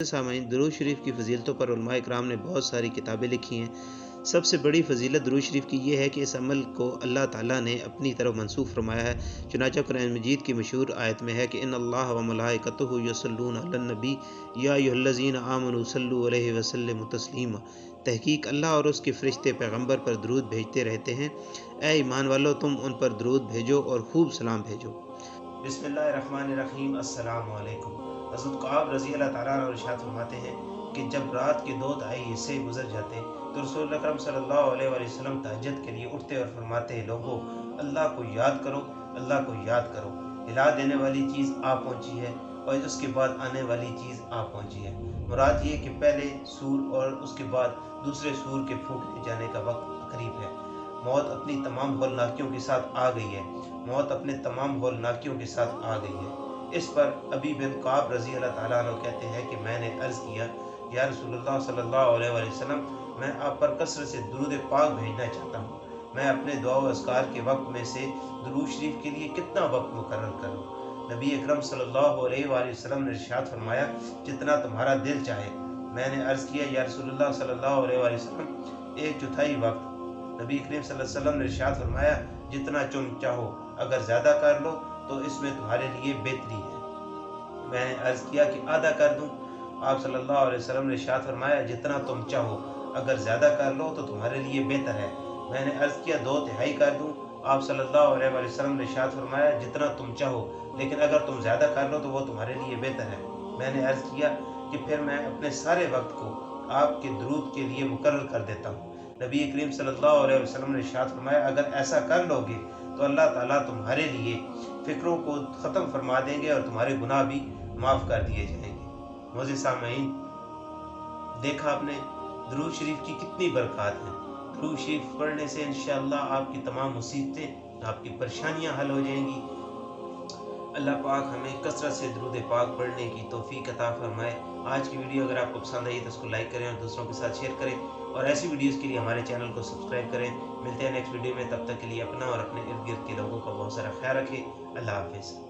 सामाईन, दुरूद शरीफ की फ़ज़ीलतों पर उलमा इकराम ने बहुत सारी किताबें लिखी हैं। सबसे बड़ी फ़ज़ीलत दुरूद शरीफ की ये है कि इस अमल को अल्लाह ताला ने अपनी तरफ मंसूख़ फ़रमाया है। चुनांचे कुरान मजीद की मशहूर आयत में है कि इन्नल्लाह व मलाइकतुहु यसल्लूना अलन नबी या अय्युहल्लज़ीना आमनू सल्लु अलैहि व सल्लिमु तस्लीमा। तहक़ीक़ अल्लाह और उसके फ़रिश्ते पैगम्बर पर दुरूद भेजते रहते हैं। ऐ ईमान वालों, तुम उन पर दुरूद भेजो और खूब सलाम भेजो। बिस्मिल्लाहिर्रहमानिर्रहीम। अस्सलामु अलैकुम। हज़रत कआब रज़ी अल्लाह तआला अन्हु इरशाद फरमाते हैं कि जब रात के 2 तिहाई हिस्से गुजर जाते तो रसूल अकरम सल्लल्लाहु अलैहि वसल्लम तहज्जुद के लिए उठते और फरमाते, लोगों, अल्लाह को याद करो, अल्लाह को याद करो। हिला देने वाली चीज़ आ पहुंची है और उसके बाद आने वाली चीज़ आ पहुंची है। मुराद ये कि पहले सूर और उसके बाद दूसरे सूर के फूंकने जाने का वक्त करीब है। मौत अपनी तमाम होलनाकियों के साथ आ गई है। मौत अपने तमाम होलनाकियों के साथ आ गई है। इस पर अबी बिन कआब रज़ी अल्लाह तआला अन्हु कहते हैं कि मैंने अर्ज़ किया, या रसूलुल्लाह सल्लल्लाहु अलैहि वसल्लम, मैं आप पर कसरत से दुरूद पाक भेजना चाहता हूँ। मैं अपने दुआ व अस्कार के वक्त में से दुरूद शरीफ के लिए कितना वक्त मुकर्रर करूँ? नबी अकरम सल्लल्लाहु अलैहि वसल्लम ने इरशाद फरमाया, जितना तुम्हारा दिल चाहे। मैंने अर्ज़ किया, या रसूलुल्लाह सल्लल्लाहु अलैहि वसल्लम, 1/4 वक्त। नबी करीम सल्लल्लाहु अलैहि वसल्लम ने इरशाद फरमाया, जितना तुम चाहो, अगर ज़्यादा कर लो तो इसमें तुम्हारे लिए बेहतरी है। मैंने अर्ज़ किया कि आधा कर दूं। आप सल्लल्लाहु अलैहि वसल्लम ने इरशाद फरमाया, जितना तुम चाहो, अगर ज़्यादा कर लो तो तुम्हारे लिए बेहतर है। मैंने अर्ज़ किया 2 तिहाई कर दूं। आप सल्लल्लाहु अलैहि वसल्लम ने इरशाद फरमाया, जितना तुम चाहो, लेकिन अगर तुम ज़्यादा कर लो तो वो तुम्हारे लिए बेहतर है। मैंने अर्ज़ किया कि फिर मैं अपने सारे वक्त को आपके दुरूद के लिए मुकर्रर कर देता हूँ। नबी करीम सल्लल्लाहु अलैहि वसल्लम ने इरशाद फरमाया, अगर ऐसा कर लोगे तो अल्लाह ताला तुम्हारे लिए फ़िक्रों को ख़त्म फरमा देंगे और तुम्हारे गुनाह भी माफ़ कर दिए जाएंगे। मोअज़्ज़िज़ सामईन, देखा आपने दुरूद शरीफ की कितनी बरक़ात हैं। दुरूद शरीफ पढ़ने से इंशाअल्लाह आपकी तमाम मुसीबतें, आपकी परेशानियां हल हो जाएंगी। अल्लाह पाक हमें कसरत से दुरूद पाक पढ़ने की तौफीक अता फरमाए। आज की वीडियो अगर आपको पसंद आई तो उसको लाइक करें और दूसरों के साथ शेयर करें, और ऐसी वीडियोस के लिए हमारे चैनल को सब्सक्राइब करें। मिलते हैं नेक्स्ट वीडियो में, तब तक के लिए अपना और अपने इर्द गिर्द के लोगों का बहुत सारा ख्याल रखें। अल्लाह हाफ़िज़।